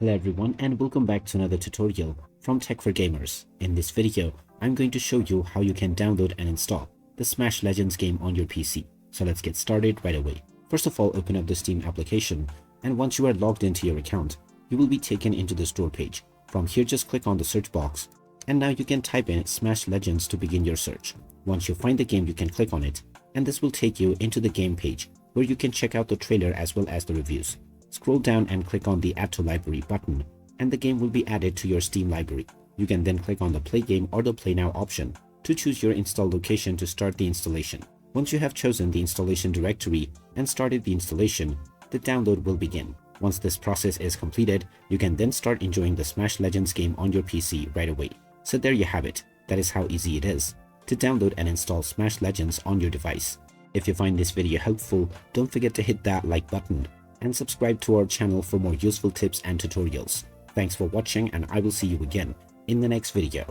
Hello everyone and welcome back to another tutorial from Tech for Gamers. In this video, I'm going to show you how you can download and install the Smash Legends game on your PC. So let's get started right away. First of all, open up the Steam application, and once you are logged into your account, you will be taken into the store page. From here, just click on the search box, and now you can type in Smash Legends to begin your search. Once you find the game, you can click on it, and this will take you into the game page where you can check out the trailer as well as the reviews. Scroll down and click on the Add to Library button, and the game will be added to your Steam library. You can then click on the Play Game or the Play Now option to choose your install location to start the installation. Once you have chosen the installation directory and started the installation, the download will begin. Once this process is completed, you can then start enjoying the Smash Legends game on your PC right away. So there you have it. That is how easy it is to download and install Smash Legends on your device. If you find this video helpful, don't forget to hit that like button and subscribe to our channel for more useful tips and tutorials. Thanks for watching, and I will see you again in the next video.